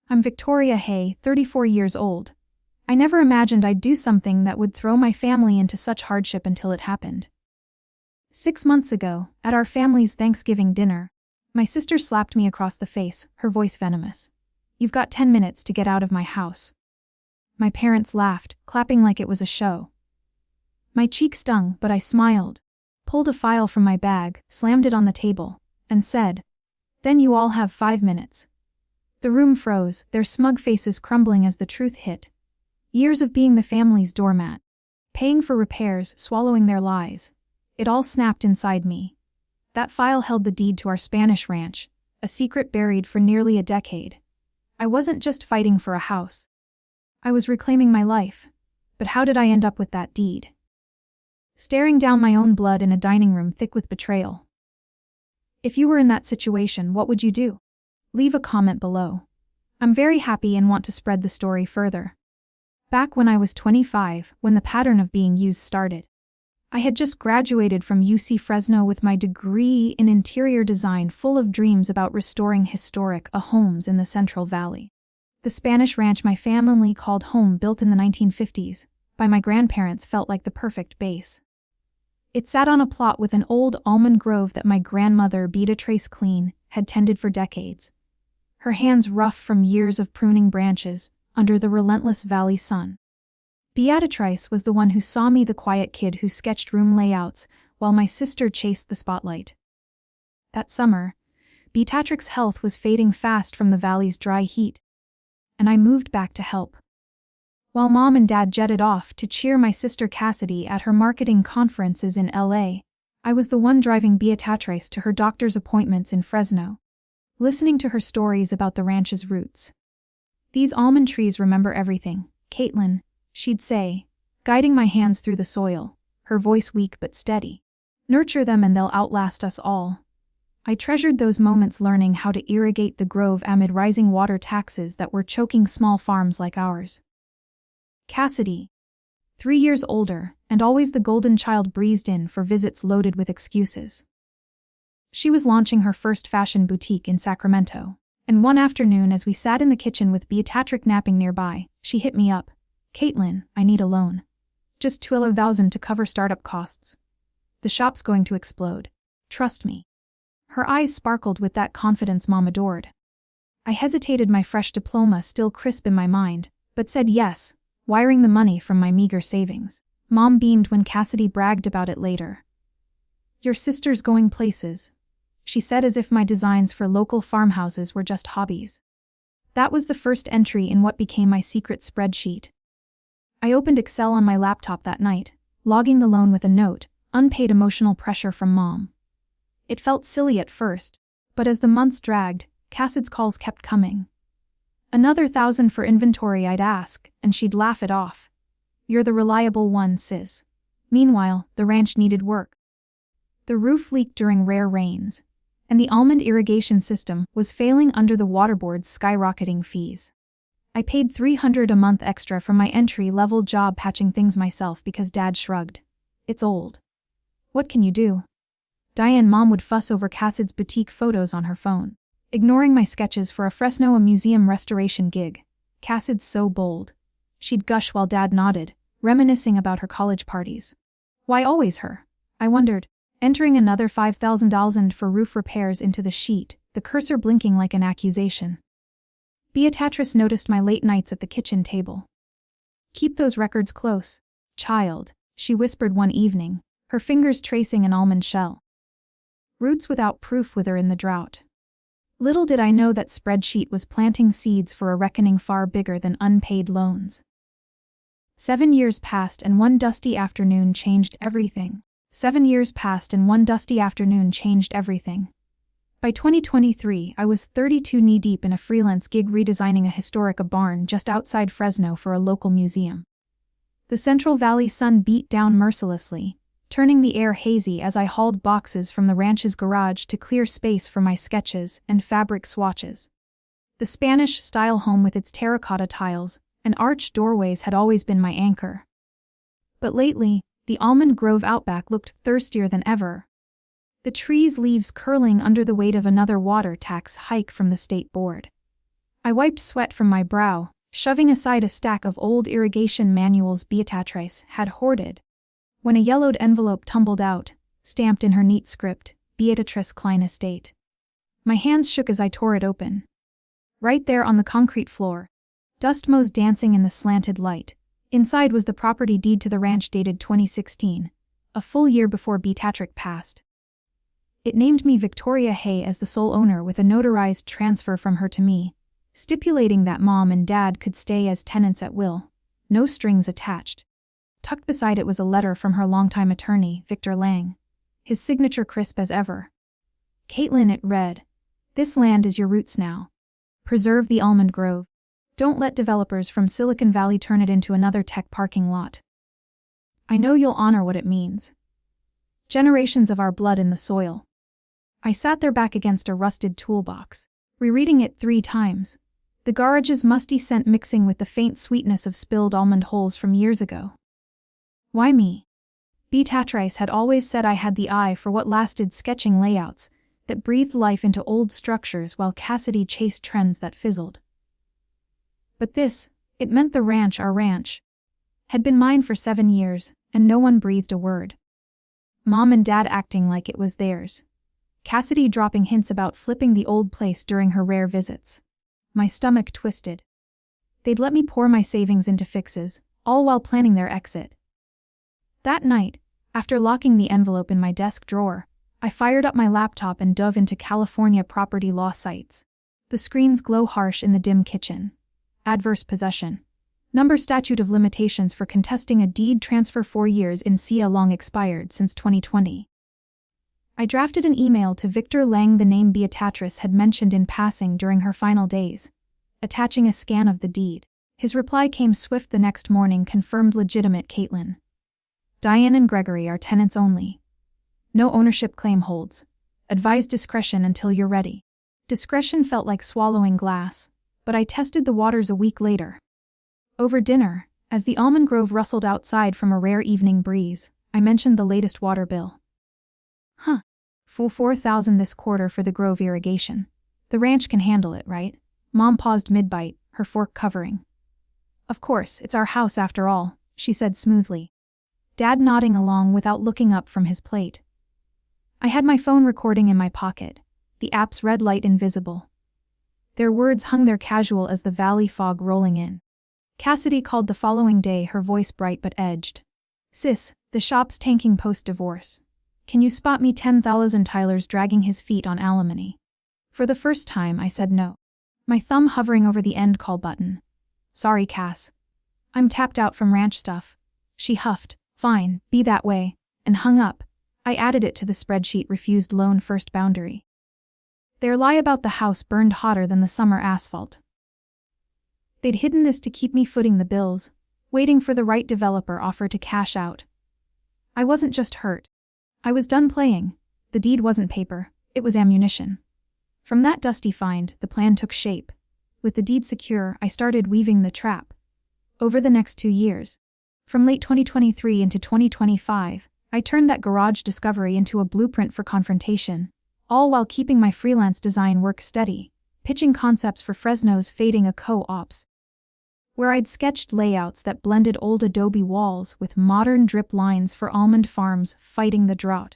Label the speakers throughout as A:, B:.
A: I'm Victoria Hay, 34 years old. I never imagined I'd do something that would throw my family into such hardship until it happened. 6 months ago, at our family's Thanksgiving dinner, my sister slapped me across the face, her voice venomous. "You've got 10 minutes to get out of my house." My parents laughed, clapping like it was a show. My cheek stung, but I smiled, pulled a file from my bag, slammed it on the table, and said, "Then you all have 5 minutes." The room froze, their smug faces crumbling as the truth hit. Years of being the family's doormat, paying for repairs, swallowing their lies. It all snapped inside me. That file held the deed to our Spanish ranch, a secret buried for nearly a decade. I wasn't just fighting for a house. I was reclaiming my life. But how did I end up with that deed? Staring down my own blood in a dining room thick with betrayal. If you were in that situation, what would you do? Leave a comment below. I'm very happy and want to spread the story further. Back when I was 25, when the pattern of being used started, I had just graduated from UC Fresno with my degree in interior design, full of dreams about restoring historic homes in the Central Valley. The Spanish ranch my family called home, built in the 1950s, by my grandparents, felt like the perfect base. It sat on a plot with an old almond grove that my grandmother, Beatrice Clean, had tended for decades. Her hands rough from years of pruning branches under the relentless valley sun. Beatrice was the one who saw me, the quiet kid who sketched room layouts while my sister chased the spotlight. That summer, Beatrix's health was fading fast from the valley's dry heat, and I moved back to help. While Mom and Dad jetted off to cheer my sister Cassidy at her marketing conferences in LA, I was the one driving Beatrice to her doctor's appointments in Fresno, listening to her stories about the ranch's roots. "These almond trees remember everything, Caitlin," she'd say, guiding my hands through the soil, her voice weak but steady. "Nurture them and they'll outlast us all." I treasured those moments, learning how to irrigate the grove amid rising water taxes that were choking small farms like ours. Cassidy, 3 years older, and always the golden child, breezed in for visits loaded with excuses. She was launching her first fashion boutique in Sacramento, and one afternoon as we sat in the kitchen with Beatrix napping nearby, she hit me up. "Caitlin, I need a loan. Just $12,000 to cover startup costs. The shop's going to explode. Trust me." Her eyes sparkled with that confidence Mom adored. I hesitated, my fresh diploma still crisp in my mind, but said yes, wiring the money from my meager savings. Mom beamed when Cassidy bragged about it later. "Your sister's going places," she said, as if my designs for local farmhouses were just hobbies. That was the first entry in what became my secret spreadsheet. I opened Excel on my laptop that night, logging the loan with a note, "Unpaid emotional pressure from Mom." It felt silly at first, but as the months dragged, Cassid's calls kept coming. "Another $1,000 for inventory," I'd ask, and she'd laugh it off. "You're the reliable one, sis." Meanwhile, the ranch needed work. The roof leaked during rare rains, and the almond irrigation system was failing under the water board's skyrocketing fees. I paid $300 a month extra from my entry-level job patching things myself because Dad shrugged. "It's old. What can you do?" Diane, Mom, would fuss over Cassid's boutique photos on her phone, ignoring my sketches for a Fresno museum restoration gig. "Cassid's so bold." She'd gush while Dad nodded, reminiscing about her college parties. Why always her? I wondered, entering another $5,000 for roof repairs into the sheet, the cursor blinking like an accusation. Beatrice noticed my late nights at the kitchen table. "Keep those records close, child," she whispered one evening, her fingers tracing an almond shell. "Roots without proof wither in the drought." Little did I know that spreadsheet was planting seeds for a reckoning far bigger than unpaid loans. 7 years passed and one dusty afternoon changed everything. 7 years passed and one dusty afternoon changed everything. By 2023, I was 32, knee-deep in a freelance gig redesigning a historic barn just outside Fresno for a local museum. The Central Valley sun beat down mercilessly, turning the air hazy as I hauled boxes from the ranch's garage to clear space for my sketches and fabric swatches. The Spanish-style home with its terracotta tiles and arched doorways had always been my anchor. But lately, the almond grove outback looked thirstier than ever. The trees' leaves curling under the weight of another water tax hike from the state board. I wiped sweat from my brow, shoving aside a stack of old irrigation manuals Beatrice had hoarded, when a yellowed envelope tumbled out, stamped in her neat script, Beatrice Klein Estate. My hands shook as I tore it open. Right there on the concrete floor, dust motes dancing in the slanted light, inside was the property deed to the ranch dated 2016, a full year before Beatrice passed. It named me Victoria Hay as the sole owner with a notarized transfer from her to me, stipulating that Mom and Dad could stay as tenants at will, no strings attached. Tucked beside it was a letter from her longtime attorney, Victor Lang, his signature crisp as ever. Caitlin, it read, "This land is your roots now. Preserve the almond grove. Don't let developers from Silicon Valley turn it into another tech parking lot. I know you'll honor what it means. Generations of our blood in the soil." I sat there back against a rusted toolbox, rereading it 3 times, the garage's musty scent mixing with the faint sweetness of spilled almond hulls from years ago. Why me? Beatrice had always said I had the eye for what lasted, sketching layouts that breathed life into old structures while Cassidy chased trends that fizzled. But this, it meant the ranch, our ranch, had been mine for 7 years, and no one breathed a word. Mom and Dad acting like it was theirs. Cassidy dropping hints about flipping the old place during her rare visits. My stomach twisted. They'd let me pour my savings into fixes, all while planning their exit. That night, after locking the envelope in my desk drawer, I fired up my laptop and dove into California property law sites. The screens glow harsh in the dim kitchen. Adverse possession. Number statute of limitations for contesting a deed transfer 4 years in SIA long expired since 2020. I drafted an email to Victor Lang, the name Beatrice had mentioned in passing during her final days, attaching a scan of the deed. His reply came swift the next morning, confirmed legitimate Caitlin. Diane and Gregory are tenants only. No ownership claim holds. Advise discretion until you're ready. Discretion felt like swallowing glass, but I tested the waters a week later. Over dinner, as the almond grove rustled outside from a rare evening breeze, I mentioned the latest water bill. Full $4,000 this quarter for the grove irrigation. The ranch can handle it, right? Mom paused mid-bite, her fork covering. Of course, it's our house after all, she said smoothly. Dad nodding along without looking up from his plate. I had my phone recording in my pocket, the app's red light invisible. Their words hung there casual as the valley fog rolling in. Cassidy called the following day, her voice bright but edged. "Sis, the shop's tanking post-divorce. Can you spot me 10,000?" Tyler's dragging his feet on alimony. For the first time, I said no, my thumb hovering over the end call button. "Sorry, Cass. I'm tapped out from ranch stuff." She huffed, "Fine, be that way," and hung up. I added it to the spreadsheet, refused loan first boundary. Their lie about the house burned hotter than the summer asphalt. They'd hidden this to keep me footing the bills, waiting for the right developer offer to cash out. I wasn't just hurt. I was done playing. The deed wasn't paper, it was ammunition. From that dusty find, the plan took shape. With the deed secure, I started weaving the trap. Over the next 2 years, from late 2023 into 2025, I turned that garage discovery into a blueprint for confrontation, all while keeping my freelance design work steady, pitching concepts for Fresno's Fading a Co-ops, where I'd sketched layouts that blended old adobe walls with modern drip lines for almond farms fighting the drought.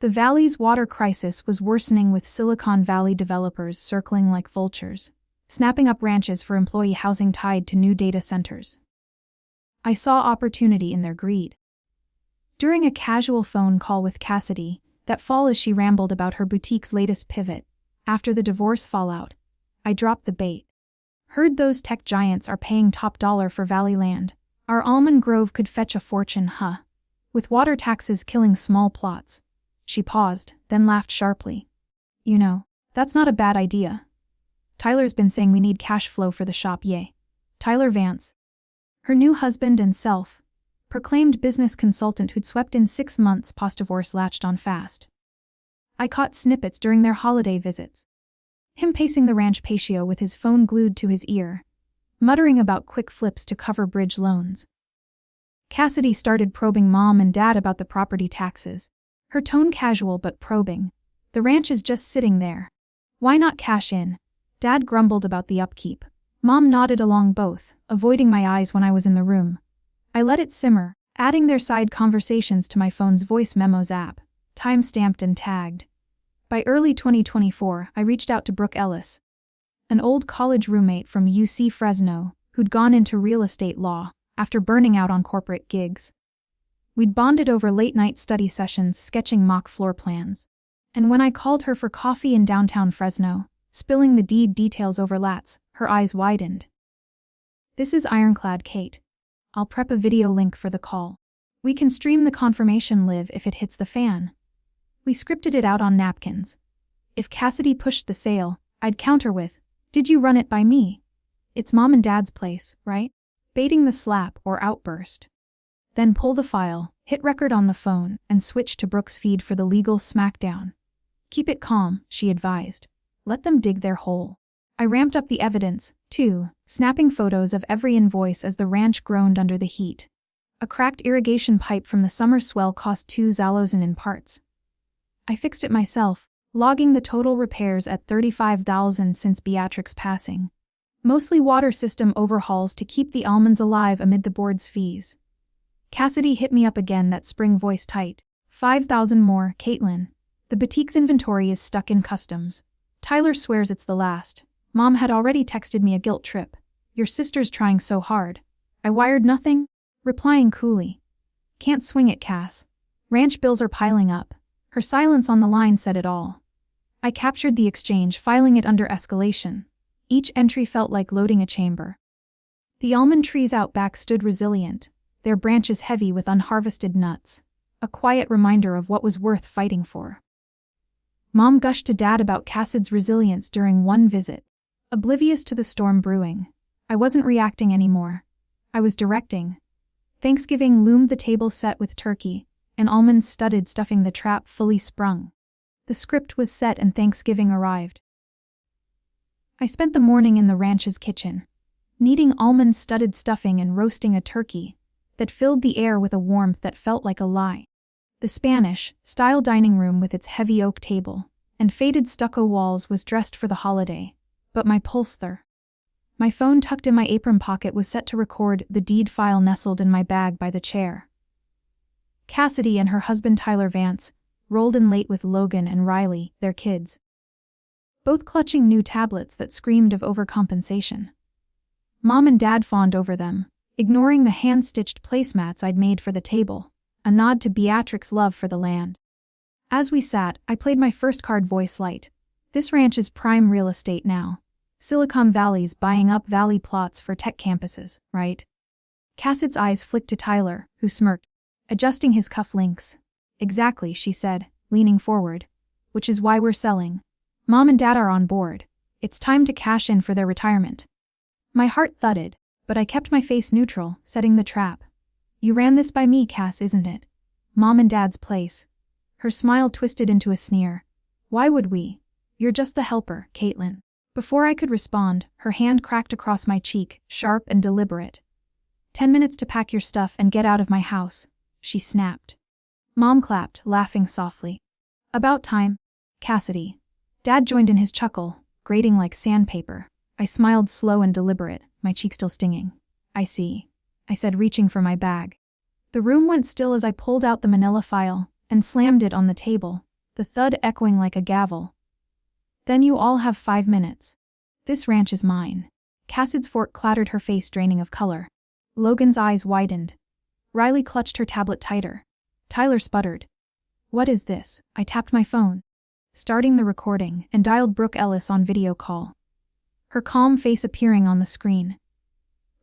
A: The valley's water crisis was worsening, with Silicon Valley developers circling like vultures, snapping up ranches for employee housing tied to new data centers. I saw opportunity in their greed. During a casual phone call with Cassidy, that fall as she rambled about her boutique's latest pivot, after the divorce fallout, I dropped the bait. Heard those tech giants are paying top dollar for valley land. Our almond grove could fetch a fortune, with water taxes killing small plots. She paused, then laughed sharply. You know, that's not a bad idea. Tyler's been saying we need cash flow for the shop, yay. Tyler Vance, her new husband and self-proclaimed business consultant who'd swept in 6 months post-divorce, latched on fast. I caught snippets during their holiday visits. Him pacing the ranch patio with his phone glued to his ear, muttering about quick flips to cover bridge loans. Cassidy started probing Mom and Dad about the property taxes, her tone casual but probing. The ranch is just sitting there. Why not cash in? Dad grumbled about the upkeep. Mom nodded along both, avoiding my eyes when I was in the room. I let it simmer, adding their side conversations to my phone's voice memos app, time-stamped and tagged. By early 2024, I reached out to Brooke Ellis, an old college roommate from UC Fresno, who'd gone into real estate law after burning out on corporate gigs. We'd bonded over late-night study sessions sketching mock floor plans. And when I called her for coffee in downtown Fresno, spilling the deed details over Lats, her eyes widened. "This is ironclad, Kate. I'll prep a video link for the call. We can stream the confirmation live if it hits the fan." We scripted it out on napkins. If Cassidy pushed the sale, I'd counter with, "Did you run it by me? It's Mom and Dad's place, right?" Baiting the slap or outburst. Then pull the file, hit record on the phone, and switch to Brooke's feed for the legal smackdown. "Keep it calm," she advised. "Let them dig their hole." I ramped up the evidence, too, snapping photos of every invoice as the ranch groaned under the heat. A cracked irrigation pipe from the summer swell cost $2,000 in parts. I fixed it myself, logging the total repairs at $35,000 since Beatrix's passing. Mostly water system overhauls to keep the almonds alive amid the board's fees. Cassidy hit me up again, that spring voice tight. "$5,000 more, Caitlin. The boutique's inventory is stuck in customs. Tyler swears it's the last. Mom had already texted me a guilt trip. Your sister's trying so hard." I wired nothing, replying coolly. "Can't swing it, Cass. Ranch bills are piling up." Her silence on the line said it all. I captured the exchange, filing it under escalation. Each entry felt like loading a chamber. The almond trees out back stood resilient, their branches heavy with unharvested nuts, a quiet reminder of what was worth fighting for. Mom gushed to Dad about Cassid's resilience during one visit. Oblivious to the storm brewing, I wasn't reacting anymore. I was directing. Thanksgiving loomed, the table set with turkey, and almonds studded, stuffing the trap fully sprung. The script was set and Thanksgiving arrived. I spent the morning in the ranch's kitchen, kneading almond-studded stuffing and roasting a turkey that filled the air with a warmth that felt like a lie. The Spanish-style dining room with its heavy oak table and faded stucco walls was dressed for the holiday, but my pulse-thur. My phone tucked in my apron pocket was set to record the deed file nestled in my bag by the chair. Cassidy and her husband Tyler Vance rolled in late with Logan and Riley, their kids, both clutching new tablets that screamed of overcompensation. Mom and Dad fawned over them, ignoring the hand-stitched placemats I'd made for the table, a nod to Beatrix's love for the land. As we sat, I played my first card, voice light. "This ranch is prime real estate now. Silicon Valley's buying up valley plots for tech campuses, right?" Cassid's eyes flicked to Tyler, who smirked, adjusting his cufflinks. "Exactly," she said, leaning forward. "Which is why we're selling. Mom and Dad are on board. It's time to cash in for their retirement." My heart thudded, but I kept my face neutral, setting the trap. "You ran this by me, Cass, isn't it? Mom and Dad's place." Her smile twisted into a sneer. "Why would we? You're just the helper, Caitlin." Before I could respond, her hand cracked across my cheek, sharp and deliberate. 10 minutes to pack your stuff and get out of my house," she snapped. Mom clapped, laughing softly. "About time, Cassidy." Dad joined in his chuckle, grating like sandpaper. I smiled, slow and deliberate, my cheek still stinging. "I see," I said, reaching for my bag. The room went still as I pulled out the manila file and slammed it on the table, the thud echoing like a gavel. "Then you all have 5 minutes. This ranch is mine." Cassid's fork clattered, her face draining of color. Logan's eyes widened. Riley clutched her tablet tighter. Tyler sputtered. "What is this?" I tapped my phone, starting the recording, and dialed Brooke Ellis on video call. Her calm face appearing on the screen.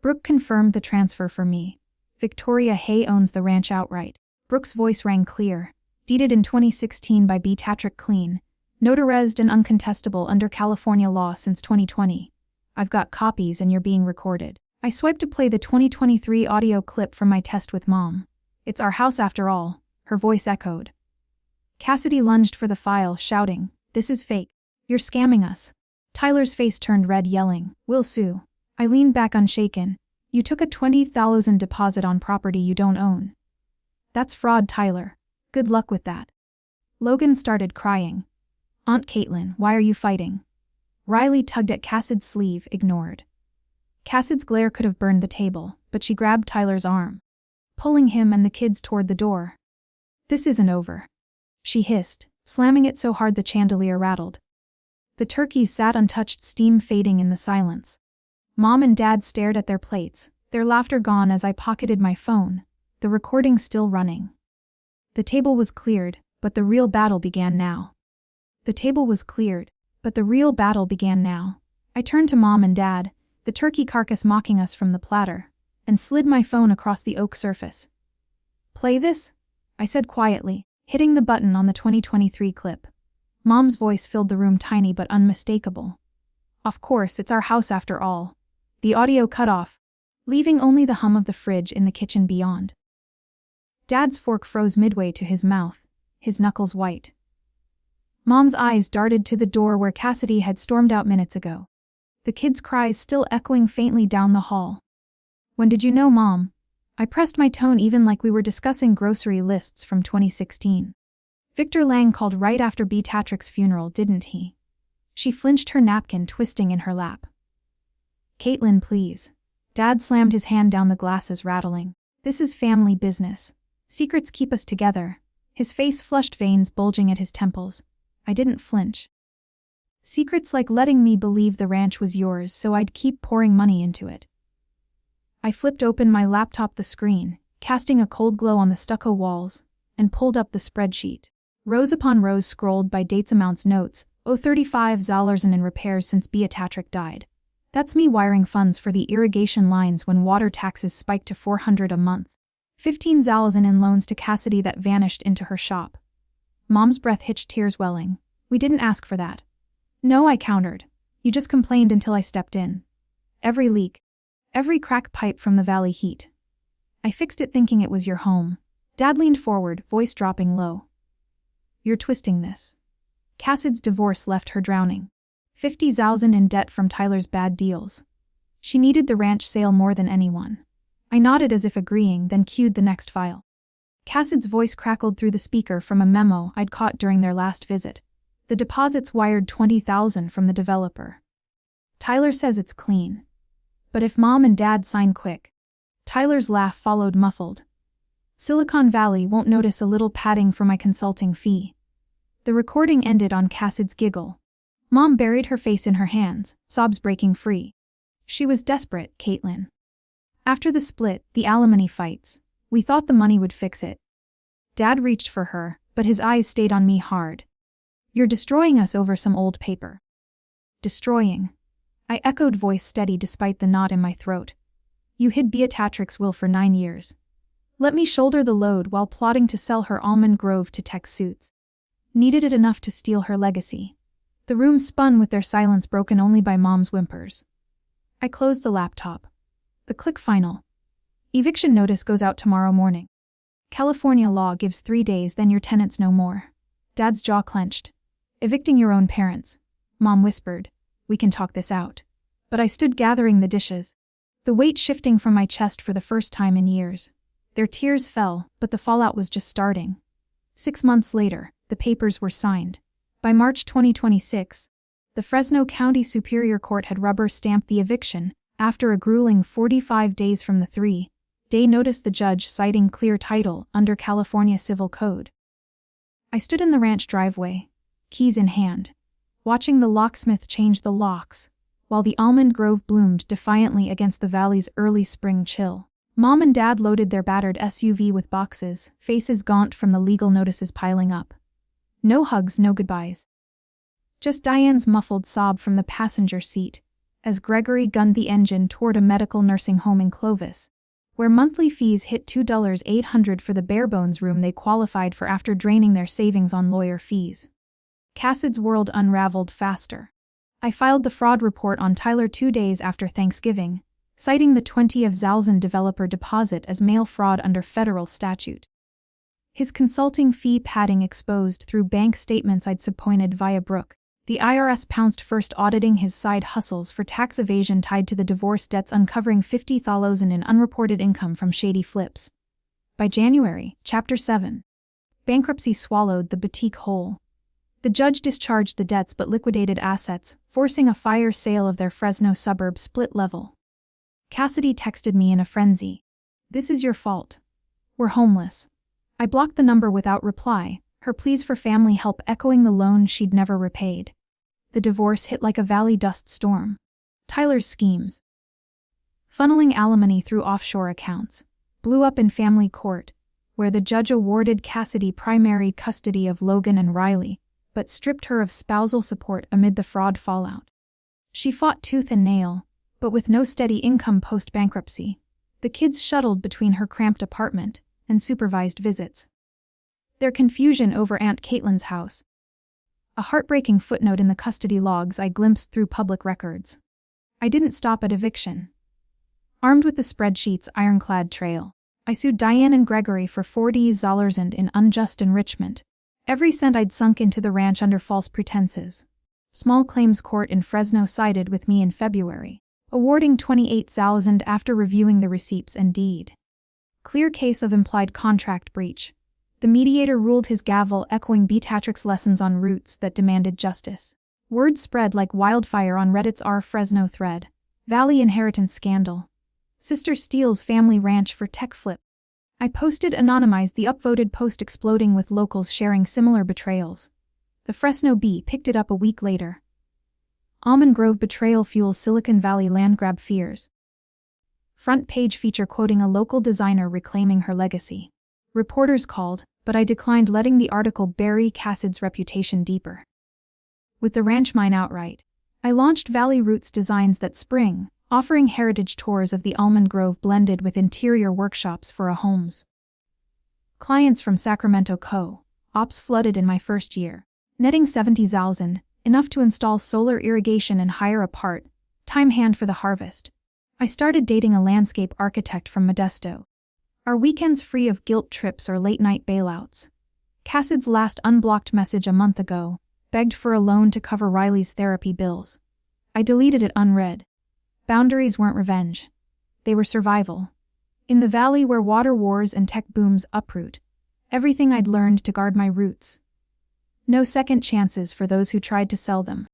A: Brooke confirmed the transfer for me. "Victoria Hay owns the ranch outright." Brooke's voice rang clear. "Deeded in 2016 by B. Tatrick Clean. Notarized and uncontestable under California law since 2020. I've got copies and you're being recorded." I swiped to play the 2023 audio clip from my test with Mom. "It's our house after all," her voice echoed. Cassidy lunged for the file, shouting, "This is fake. You're scamming us." Tyler's face turned red, yelling, "We'll sue." I leaned back unshaken. "You took a $20,000 deposit on property you don't own. That's fraud, Tyler. Good luck with that." Logan started crying. "Aunt Caitlin, why are you fighting? Riley tugged at Cassid's sleeve, ignored. Cassid's glare could have burned the table, but she grabbed Tyler's arm, pulling him and the kids toward the door. "This isn't over," she hissed, slamming it so hard the chandelier rattled. The turkeys sat untouched, steam fading in the silence. Mom and Dad stared at their plates, their laughter gone as I pocketed my phone, the recording still running. The table was cleared, but the real battle began now. The table was cleared, but the real battle began now. I turned to Mom and Dad, the turkey carcass mocking us from the platter, and slid my phone across the oak surface. "Play this?" I said quietly, hitting the button on the 2023 clip. Mom's voice filled the room, tiny but unmistakable. "Of course, it's our house after all." The audio cut off, leaving only the hum of the fridge in the kitchen beyond. Dad's fork froze midway to his mouth, his knuckles white. Mom's eyes darted to the door where Cassidy had stormed out minutes ago, the kids' cries still echoing faintly down the hall. "When did you know, Mom?" I pressed my tone even like we were discussing grocery lists from 2016. "Victor Lang called right after Beatrix's funeral, didn't he?" She flinched, her napkin twisting in her lap. "Caitlin, please." Dad slammed his hand down, the glasses rattling. "This is family business. Secrets keep us together." His face flushed, veins bulging at his temples. I didn't flinch. "Secrets like letting me believe the ranch was yours so I'd keep pouring money into it." I flipped open my laptop, the screen, casting a cold glow on the stucco walls, and pulled up the spreadsheet. Rows upon rows scrolled by dates, amounts, notes. $35 in repairs since Beatrix died. That's me wiring funds for the irrigation lines when water taxes spiked to $400 a month. $15,000 in loans to Cassidy that vanished into her shop. Mom's breath hitched, tears welling. "We didn't ask for that." "No," I countered. "You just complained until I stepped in. Every leak, every crack pipe from the valley heat. I fixed it thinking it was your home." Dad leaned forward, voice dropping low. "You're twisting this." Cassid's divorce left her drowning. $50,000 in debt from Tyler's bad deals. She needed the ranch sale more than anyone. I nodded as if agreeing, then cued the next file. Cassid's voice crackled through the speaker from a memo I'd caught during their last visit. "The deposits wired $20,000 from the developer. Tyler says it's clean. But if Mom and Dad sign quick." Tyler's laugh followed, muffled. "Silicon Valley won't notice a little padding for my consulting fee." The recording ended on Cassid's giggle. Mom buried her face in her hands, sobs breaking free. She was desperate, Caitlin. After the split, the alimony fights, we thought the money would fix it. Dad reached for her, but his eyes stayed on me hard. "You're destroying us over some old paper." "Destroying?" I echoed, voice steady despite the knot in my throat. "You hid Beatrix's will for 9 years. Let me shoulder the load while plotting to sell her Almond Grove to tech suits. Needed it enough to steal her legacy." The room spun with their silence broken only by Mom's whimpers. I closed the laptop. The click final. "Eviction notice goes out tomorrow morning. California law gives 3 days, then your tenants no more." Dad's jaw clenched. "Evicting your own parents," Mom whispered. "We can talk this out." But I stood gathering the dishes, the weight shifting from my chest for the first time in years. Their tears fell, but the fallout was just starting. 6 months later, the papers were signed. By March 2026, the Fresno County Superior Court had rubber-stamped the eviction, after a grueling 45 days from the 3-day notice, the judge citing clear title under California Civil Code. I stood in the ranch driveway, keys in hand, watching the locksmith change the locks, while the almond grove bloomed defiantly against the valley's early spring chill. Mom and Dad loaded their battered SUV with boxes, faces gaunt from the legal notices piling up. No hugs, no goodbyes. Just Diane's muffled sob from the passenger seat, as Gregory gunned the engine toward a medical nursing home in Clovis, where monthly fees hit $2,800 for the bare-bones room they qualified for after draining their savings on lawyer fees. Cassid's world unraveled faster. I filed the fraud report on Tyler 2 days after Thanksgiving, citing the $20,000 developer deposit as mail fraud under federal statute. His consulting fee padding exposed through bank statements I'd subpoenaed via Brooke. The IRS pounced, first auditing his side hustles for tax evasion tied to the divorce debts, uncovering $50,000 in unreported income from shady flips. By January, Chapter 7. Bankruptcy swallowed the boutique whole. The judge discharged the debts but liquidated assets, forcing a fire sale of their Fresno suburb split level. Cassidy texted me in a frenzy. "This is your fault. We're homeless." I blocked the number without reply, her pleas for family help echoing the loan she'd never repaid. The divorce hit like a valley dust storm. Tyler's schemes, funneling alimony through offshore accounts, blew up in family court, where the judge awarded Cassidy primary custody of Logan and Riley, but stripped her of spousal support amid the fraud fallout. She fought tooth and nail, but with no steady income post-bankruptcy. The kids shuttled between her cramped apartment and supervised visits. Their confusion over Aunt Caitlin's house. A heartbreaking footnote in the custody logs I glimpsed through public records. I didn't stop at eviction. Armed with the spreadsheet's ironclad trail, I sued Diane and Gregory for $40,000 in unjust enrichment. Every cent I'd sunk into the ranch under false pretenses. Small claims court in Fresno sided with me in February, awarding $28,000 after reviewing the receipts and deed. Clear case of implied contract breach. The mediator ruled his gavel echoing Beatrix's lessons on roots that demanded justice. Word spread like wildfire on Reddit's r/Fresno thread. Valley inheritance scandal. Sister steals family ranch for tech flip. I posted anonymized the upvoted post exploding with locals sharing similar betrayals. The Fresno Bee picked it up a week later. Almond Grove betrayal fuels Silicon Valley land grab fears. Front page feature quoting a local designer reclaiming her legacy. Reporters called, but I declined letting the article bury Cassid's reputation deeper. With the ranch mine outright, I launched Valley Roots Designs that spring, offering heritage tours of the Almond Grove blended with interior workshops for a homes. Clients from Sacramento co-ops flooded in my first year, netting $70,000, enough to install solar irrigation and hire a part-time hand for the harvest. I started dating a landscape architect from Modesto. Our weekends free of guilt trips or late-night bailouts. Cassid's last unblocked message a month ago begged for a loan to cover Riley's therapy bills. I deleted it unread. Boundaries weren't revenge. They were survival. In the valley where water wars and tech booms uproot everything I'd learned to guard my roots. No second chances for those who tried to sell them.